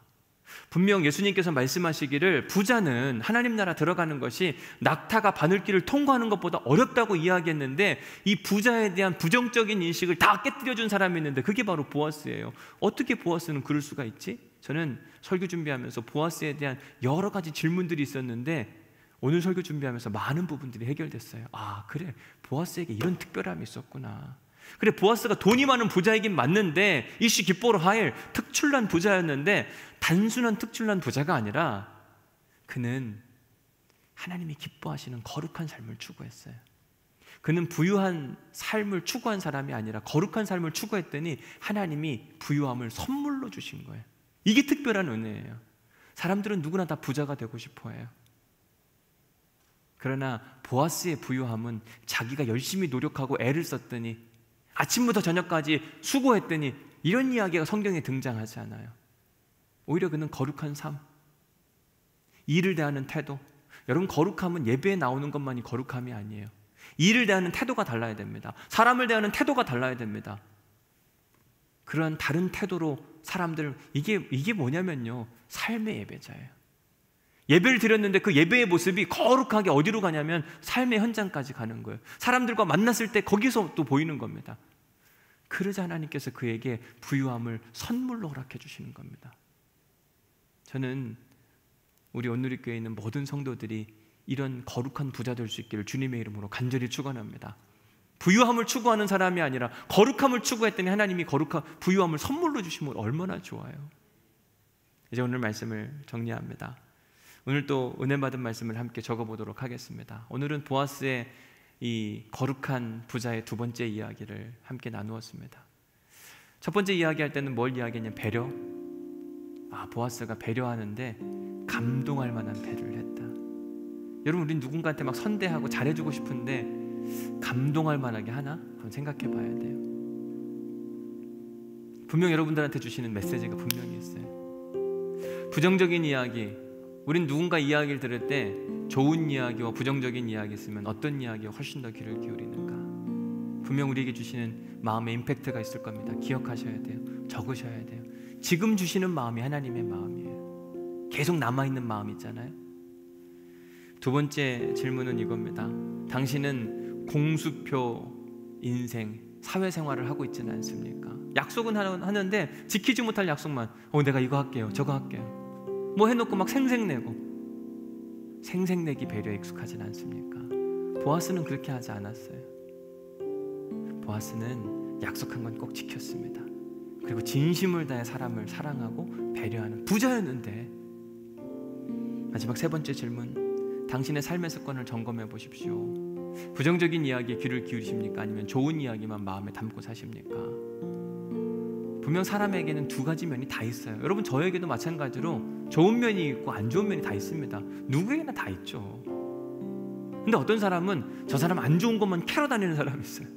분명 예수님께서 말씀하시기를 부자는 하나님 나라 들어가는 것이 낙타가 바늘길을 통과하는 것보다 어렵다고 이야기했는데, 이 부자에 대한 부정적인 인식을 다 깨뜨려준 사람이 있는데 그게 바로 보아스예요. 어떻게 보아스는 그럴 수가 있지? 저는 설교 준비하면서 보아스에 대한 여러 가지 질문들이 있었는데 오늘 설교 준비하면서 많은 부분들이 해결됐어요. 아, 그래, 보아스에게 이런 특별함이 있었구나. 그래, 보아스가 돈이 많은 부자이긴 맞는데 이시 기뻐로 하일 특출난 부자였는데, 단순한 특출난 부자가 아니라 그는 하나님이 기뻐하시는 거룩한 삶을 추구했어요. 그는 부유한 삶을 추구한 사람이 아니라 거룩한 삶을 추구했더니 하나님이 부유함을 선물로 주신 거예요. 이게 특별한 은혜예요. 사람들은 누구나 다 부자가 되고 싶어 해요. 그러나 보아스의 부유함은 자기가 열심히 노력하고 애를 썼더니, 아침부터 저녁까지 수고했더니, 이런 이야기가 성경에 등장하지 않아요. 오히려 그는 거룩한 삶, 일을 대하는 태도. 여러분, 거룩함은 예배에 나오는 것만이 거룩함이 아니에요. 일을 대하는 태도가 달라야 됩니다. 사람을 대하는 태도가 달라야 됩니다. 그러한 다른 태도로 사람들, 이게 뭐냐면요, 삶의 예배자예요. 예배를 드렸는데 그 예배의 모습이 거룩하게 어디로 가냐면 삶의 현장까지 가는 거예요. 사람들과 만났을 때 거기서 또 보이는 겁니다. 그러자 하나님께서 그에게 부유함을 선물로 허락해 주시는 겁니다. 저는 우리 온누리교회에 있는 모든 성도들이 이런 거룩한 부자 될 수 있기를 주님의 이름으로 간절히 축원합니다. 부유함을 추구하는 사람이 아니라 거룩함을 추구했더니 하나님이 부유함을 선물로 주시면 얼마나 좋아요. 이제 오늘 말씀을 정리합니다. 오늘 또 은혜 받은 말씀을 함께 적어보도록 하겠습니다. 오늘은 보아스의 이 거룩한 부자의 두 번째 이야기를 함께 나누었습니다. 첫 번째 이야기할 때는 뭘 이야기했냐면 배려. 보아스가 배려하는데 감동할 만한 배려를 했다. 여러분, 우린 누군가한테 막 선대하고 잘해주고 싶은데 감동할 만하게 하나? 한번 생각해 봐야 돼요. 분명 여러분들한테 주시는 메시지가 분명히 있어요. 부정적인 이야기, 우린 누군가 이야기를 들을 때 좋은 이야기와 부정적인 이야기 있으면 어떤 이야기에 훨씬 더 귀를 기울이는가? 분명 우리에게 주시는 마음의 임팩트가 있을 겁니다. 기억하셔야 돼요. 적으셔야 돼요. 지금 주시는 마음이 하나님의 마음이에요. 계속 남아있는 마음 있잖아요. 두 번째 질문은 이겁니다. 당신은 공수표 인생, 사회생활을 하고 있지는 않습니까? 약속은 하는데 지키지 못할 약속만, 내가 이거 할게요, 저거 할게요, 뭐 해놓고 막 생색내고. 생색내기 배려에 익숙하진 않습니까? 보아스는 그렇게 하지 않았어요. 보아스는 약속한 건 꼭 지켰습니다. 그리고 진심을 다해 사람을 사랑하고 배려하는 부자였는데. 마지막 세 번째 질문, 당신의 삶의 습관을 점검해 보십시오. 부정적인 이야기에 귀를 기울이십니까? 아니면 좋은 이야기만 마음에 담고 사십니까? 분명 사람에게는 두 가지 면이 다 있어요. 여러분, 저에게도 마찬가지로 좋은 면이 있고 안 좋은 면이 다 있습니다. 누구에게나 다 있죠. 근데 어떤 사람은 저 사람 안 좋은 것만 캐러 다니는 사람이 있어요.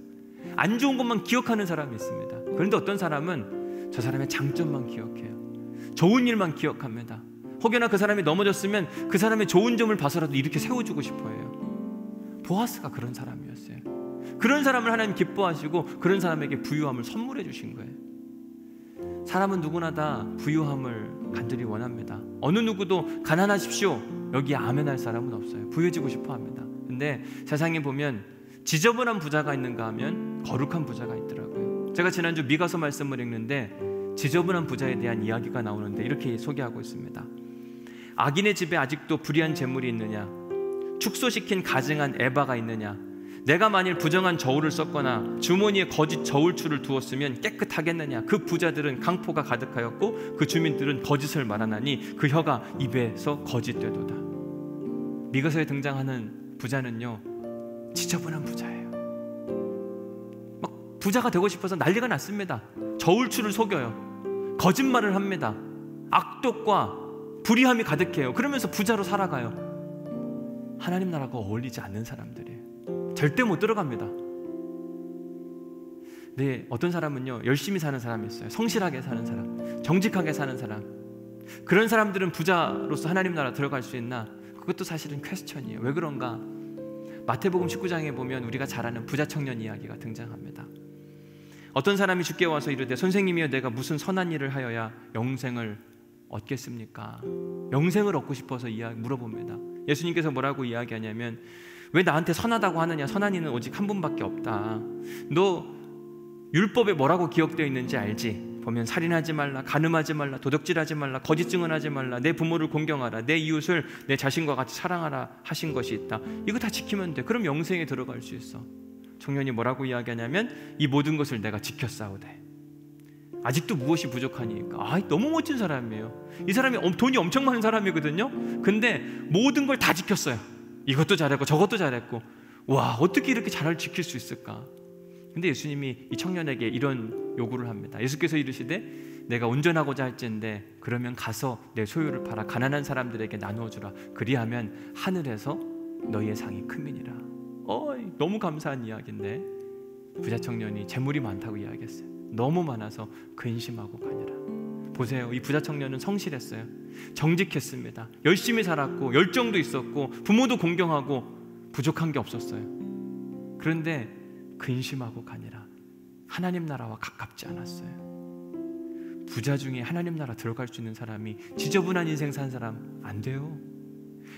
안 좋은 것만 기억하는 사람이 있습니다. 그런데 어떤 사람은 저 사람의 장점만 기억해요. 좋은 일만 기억합니다. 혹여나 그 사람이 넘어졌으면 그 사람의 좋은 점을 봐서라도 이렇게 세워주고 싶어 해요. 보아스가 그런 사람이었어요. 그런 사람을 하나님 기뻐하시고 그런 사람에게 부유함을 선물해 주신 거예요. 사람은 누구나 다 부유함을 간절히 원합니다. 어느 누구도 가난하십시오 여기에 아멘할 사람은 없어요. 부유해지고 싶어 합니다. 근데 세상에 보면 지저분한 부자가 있는가 하면 거룩한 부자가 있더라고요. 제가 지난주 미가서 말씀을 읽는데 지저분한 부자에 대한 이야기가 나오는데 이렇게 소개하고 있습니다. 악인의 집에 아직도 불의한 재물이 있느냐? 축소시킨 가증한 에바가 있느냐? 내가 만일 부정한 저울을 썼거나 주머니에 거짓 저울추를 두었으면 깨끗하겠느냐? 그 부자들은 강포가 가득하였고 그 주민들은 거짓을 말하나니 그 혀가 입에서 거짓되도다. 미가서에 등장하는 부자는요 지저분한 부자예요. 막 부자가 되고 싶어서 난리가 났습니다. 저울추를 속여요. 거짓말을 합니다. 악독과 불의함이 가득해요. 그러면서 부자로 살아가요. 하나님 나라가 어울리지 않는 사람들이에요. 절대 못 들어갑니다. 네, 어떤 사람은요 열심히 사는 사람이 있어요. 성실하게 사는 사람, 정직하게 사는 사람. 그런 사람들은 부자로서 하나님 나라 들어갈 수 있나? 그것도 사실은 퀘스천이에요. 왜 그런가? 마태복음 19장에 보면 우리가 잘 아는 부자 청년 이야기가 등장합니다. 어떤 사람이 주께 와서 이르되 선생님이여 내가 무슨 선한 일을 하여야 영생을 얻겠습니까? 영생을 얻고 싶어서 물어봅니다. 예수님께서 뭐라고 이야기하냐면 왜 나한테 선하다고 하느냐? 선한 이는 오직 한 분밖에 없다. 너 율법에 뭐라고 기억되어 있는지 알지? 보면 살인하지 말라, 간음하지 말라, 도둑질하지 말라, 거짓 증언하지 말라, 내 부모를 공경하라, 내 이웃을 내 자신과 같이 사랑하라 하신 것이 있다. 이거 다 지키면 돼. 그럼 영생에 들어갈 수 있어. 청년이 뭐라고 이야기하냐면 이 모든 것을 내가 지켰사오되 아직도 무엇이 부족하니까. 너무 멋진 사람이에요. 이 사람이 돈이 엄청 많은 사람이거든요. 근데 모든 걸 다 지켰어요. 이것도 잘했고 저것도 잘했고. 와, 어떻게 이렇게 잘 지킬 수 있을까? 근데 예수님이 이 청년에게 이런 요구를 합니다. 예수께서 이르시되 내가 운전하고자 할지인데 그러면 가서 내 소유를 팔아 가난한 사람들에게 나누어 주라. 그리하면 하늘에서 너희의 상이 크미니라. 너무 감사한 이야기인데 부자 청년이 재물이 많다고 이야기했어요. 너무 많아서 근심하고 가니라. 보세요, 이 부자 청년은 성실했어요. 정직했습니다. 열심히 살았고 열정도 있었고 부모도 공경하고 부족한 게 없었어요. 그런데 근심하고 가니라. 하나님 나라와 가깝지 않았어요. 부자 중에 하나님 나라 들어갈 수 있는 사람이 지저분한 인생 산 사람 안 돼요.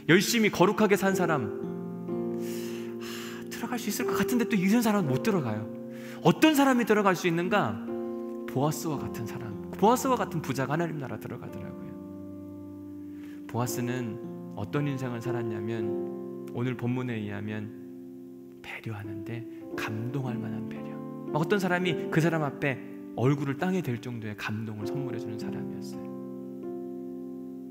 열심히 거룩하게 산 사람 들어갈 수 있을 것 같은데 또 이런 사람은 못 들어가요. 어떤 사람이 들어갈 수 있는가? 보아스와 같은 사람, 보아스와 같은 부자가 하나님 나라 들어가더라고요. 보아스는 어떤 인생을 살았냐면 오늘 본문에 의하면 배려하는데 감동할 만한 배려. 어떤 사람이 그 사람 앞에 얼굴을 땅에 댈 정도의 감동을 선물해주는 사람이었어요.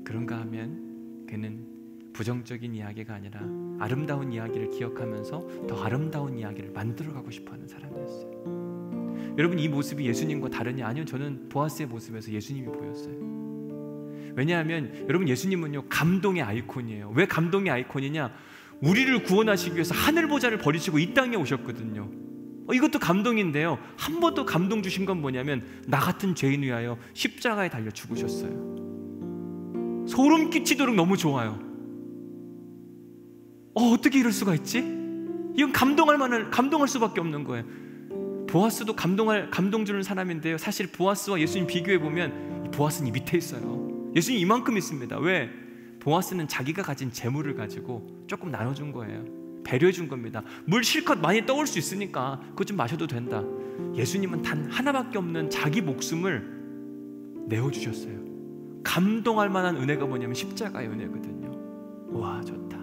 그런가 하면 그는 부정적인 이야기가 아니라 아름다운 이야기를 기억하면서 더 아름다운 이야기를 만들어가고 싶어하는 사람이었어요. 여러분, 이 모습이 예수님과 다르냐? 아니요, 저는 보아스의 모습에서 예수님이 보였어요. 왜냐하면 여러분, 예수님은요 감동의 아이콘이에요. 왜 감동의 아이콘이냐? 우리를 구원하시기 위해서 하늘 보좌를 버리시고 이 땅에 오셨거든요. 이것도 감동인데요, 한 번 더 감동 주신 건 뭐냐면 나 같은 죄인 위하여 십자가에 달려 죽으셨어요. 소름 끼치도록 너무 좋아요. 어떻게 이럴 수가 있지? 이건 감동할 수밖에 없는 거예요. 보아스도 감동 주는 사람인데요, 사실 보아스와 예수님 비교해 보면 보아스는 이 밑에 있어요. 예수님 이만큼 있습니다. 왜? 보아스는 자기가 가진 재물을 가지고 조금 나눠준 거예요. 배려해 준 겁니다. 물 실컷 많이 떠올 수 있으니까 그거 좀 마셔도 된다. 예수님은 단 하나밖에 없는 자기 목숨을 내어주셨어요. 감동할 만한 은혜가 뭐냐면 십자가의 은혜거든요. 와, 좋다.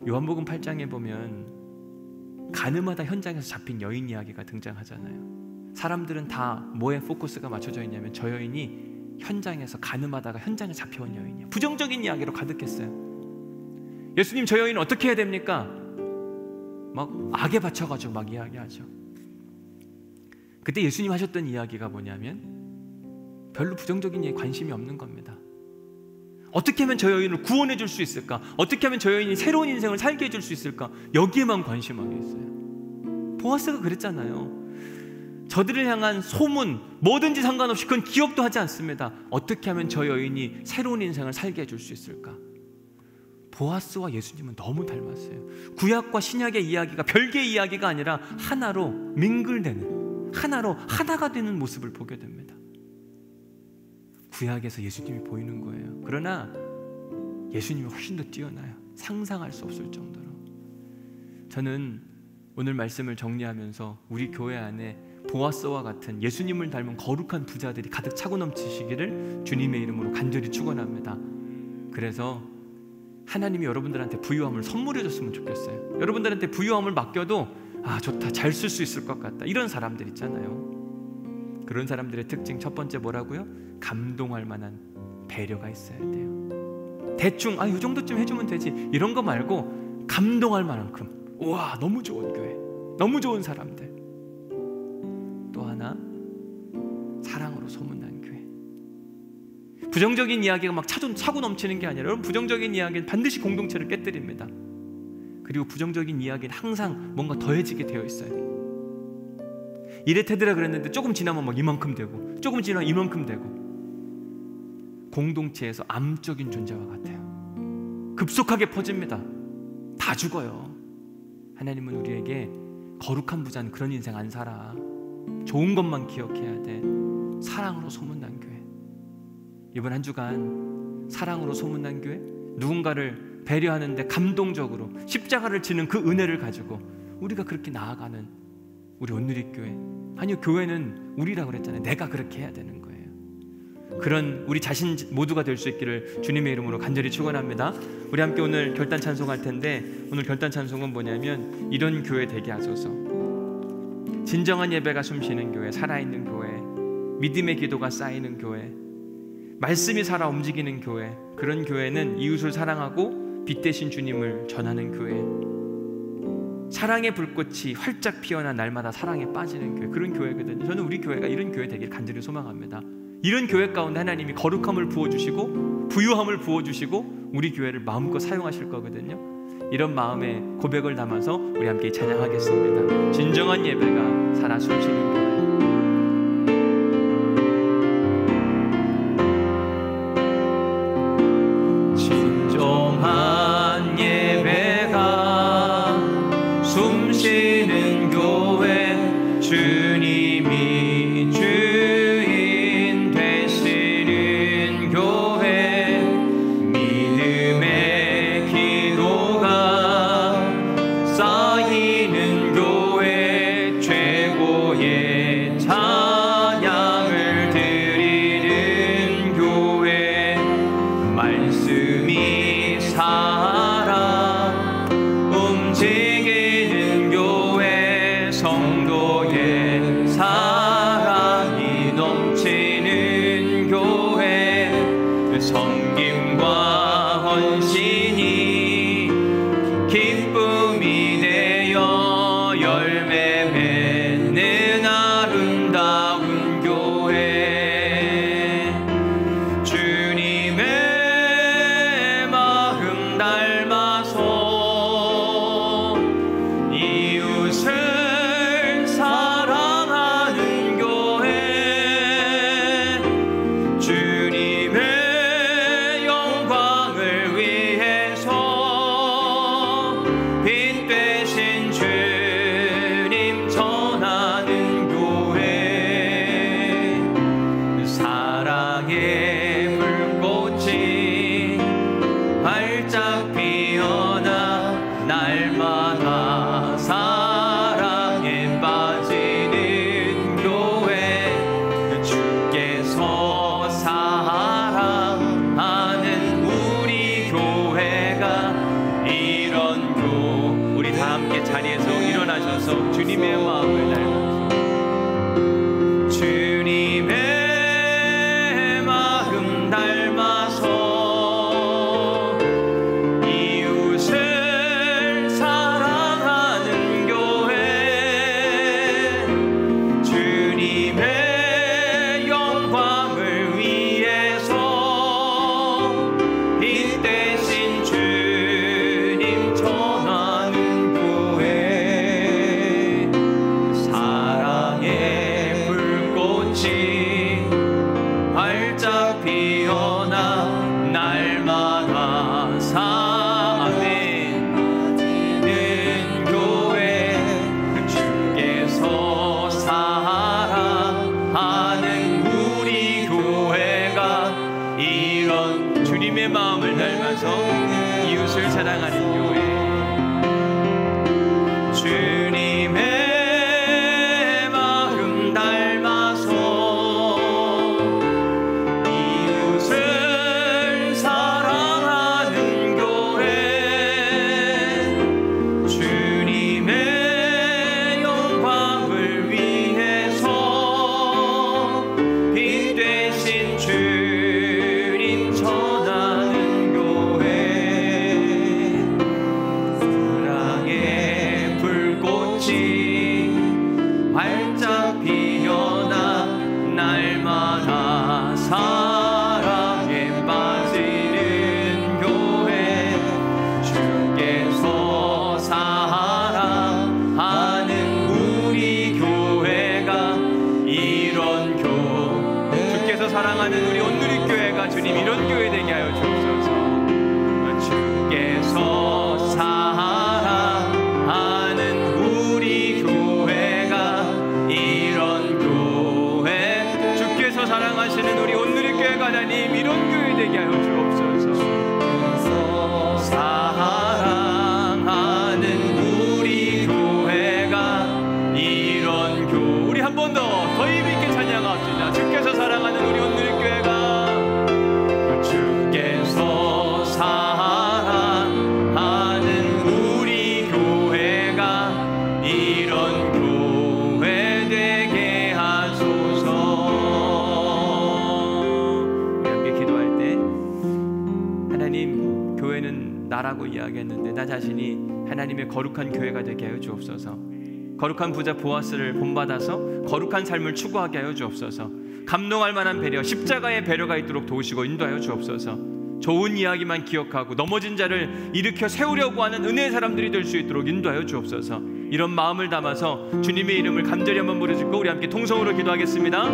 요한복음 8장에 보면 가늠하다 현장에서 잡힌 여인 이야기가 등장하잖아요. 사람들은 다 뭐에 포커스가 맞춰져 있냐면 저 여인이 현장에서 가늠하다가 현장에 잡혀온 여인이에요. 부정적인 이야기로 가득했어요. 예수님, 저 여인은 어떻게 해야 됩니까? 막 악에 받쳐가지고 막 이야기하죠. 그때 예수님 하셨던 이야기가 뭐냐면 별로 부정적인 이야기에 관심이 없는 겁니다. 어떻게 하면 저 여인을 구원해 줄 수 있을까? 어떻게 하면 저 여인이 새로운 인생을 살게 해줄 수 있을까? 여기에만 관심하게 했어요. 보아스가 그랬잖아요. 저들을 향한 소문 뭐든지 상관없이 그건 기억도 하지 않습니다. 어떻게 하면 저 여인이 새로운 인생을 살게 해줄 수 있을까? 보아스와 예수님은 너무 닮았어요. 구약과 신약의 이야기가 별개의 이야기가 아니라 하나로 밍글되는, 하나로 하나가 되는 모습을 보게 됩니다. 구약에서 예수님이 보이는 거예요. 그러나 예수님이 훨씬 더 뛰어나요. 상상할 수 없을 정도로. 저는 오늘 말씀을 정리하면서 우리 교회 안에 보아스와 같은 예수님을 닮은 거룩한 부자들이 가득 차고 넘치시기를 주님의 이름으로 간절히 축원합니다. 그래서 하나님이 여러분들한테 부유함을 선물해 줬으면 좋겠어요. 여러분들한테 부유함을 맡겨도 아, 좋다, 잘 쓸 수 있을 것 같다, 이런 사람들 있잖아요. 그런 사람들의 특징 첫 번째 뭐라고요? 감동할 만한 배려가 있어야 돼요. 대충 이 정도쯤 해주면 되지, 이런 거 말고 감동할 만큼, 우와, 너무 좋은 교회, 너무 좋은 사람들. 또 하나, 사랑으로 소문난 교회. 부정적인 이야기가 막 차고 넘치는 게 아니라, 여러분, 부정적인 이야기는 반드시 공동체를 깨뜨립니다. 그리고 부정적인 이야기는 항상 뭔가 더해지게 되어 있어요. 이래태더라 그랬는데 조금 지나면 막 이만큼 되고, 조금 지나면 이만큼 되고, 공동체에서 암적인 존재와 같아요. 급속하게 퍼집니다. 다 죽어요. 하나님은 우리에게 거룩한 부자는 그런 인생 안 살아, 좋은 것만 기억해야 돼, 사랑으로 소문난 교회. 이번 한 주간 사랑으로 소문난 교회, 누군가를 배려하는데 감동적으로 십자가를 지는 그 은혜를 가지고 우리가 그렇게 나아가는 우리 온누리교회. 아니요, 교회는 우리라고 그랬잖아요. 내가 그렇게 해야 되는 거예요. 그런 우리 자신 모두가 될 수 있기를 주님의 이름으로 간절히 축원합니다. 우리 함께 오늘 결단 찬송할 텐데, 오늘 결단 찬송은 뭐냐면 이런 교회 되게 하소서. 진정한 예배가 숨쉬는 교회, 살아있는 교회, 믿음의 기도가 쌓이는 교회, 말씀이 살아 움직이는 교회. 그런 교회는 이웃을 사랑하고 빛 대신 주님을 전하는 교회, 사랑의 불꽃이 활짝 피어난 날마다 사랑에 빠지는 교회, 그런 교회거든요. 저는 우리 교회가 이런 교회 되길 간절히 소망합니다. 이런 교회 가운데 하나님이 거룩함을 부어주시고 부유함을 부어주시고 우리 교회를 마음껏 사용하실 거거든요. 이런 마음의 고백을 담아서 우리 함께 찬양하겠습니다. 진정한 예배가 살아 숨쉬는 교회. 진정한 예배가 숨쉬는 교회, 주님이 주인 되시는 교회, 믿음의 기도가 쌓이는 교회, 최고의 찬양을 드리는 교회, 말씀이 살아 움직이는 교회, 성도의 사랑이 넘치는 교회, 섬김과 헌신이 기쁨이 되어 열매 맺는 아름다운 교회, 주님의 마음 닮아서 이웃을 사랑하는 활짝 피어나 날마다 사랑에 빠지는 교회, 주께서 사랑하는 우리 교회가 이런 주께서 사랑하는 우리 온누리교회가 주님 이런 교회 되게 하여 주옵소서. 주께서 사랑하는 우리 교회가 이런 교회, 주께서 사랑하시는 우리 온누리교회가 하나님 이런 교회 되게 하여 주옵소서. 사랑하는 우리 교회가 이런 교회, 우리 한 번 더 힘있게 찬양합시다. 주께서 사랑하는 우리 온누리교회가, 주께서 사랑하는 우리 교회가 이런 교회 되게 하소서. 우리 함께 기도할 때 하나님, 교회는 나라고 이야기했는데 나 자신이 하나님의 거룩한 교회가 되게 하여 주옵소서. 거룩한 부자 보아스를 본받아서 거룩한 삶을 추구하게 하여 주옵소서. 감동할 만한 배려, 십자가의 배려가 있도록 도우시고 인도하여 주옵소서. 좋은 이야기만 기억하고 넘어진 자를 일으켜 세우려고 하는 은혜의 사람들이 될 수 있도록 인도하여 주옵소서. 이런 마음을 담아서 주님의 이름을 간절히 한번 부르짖고 우리 함께 통성으로 기도하겠습니다.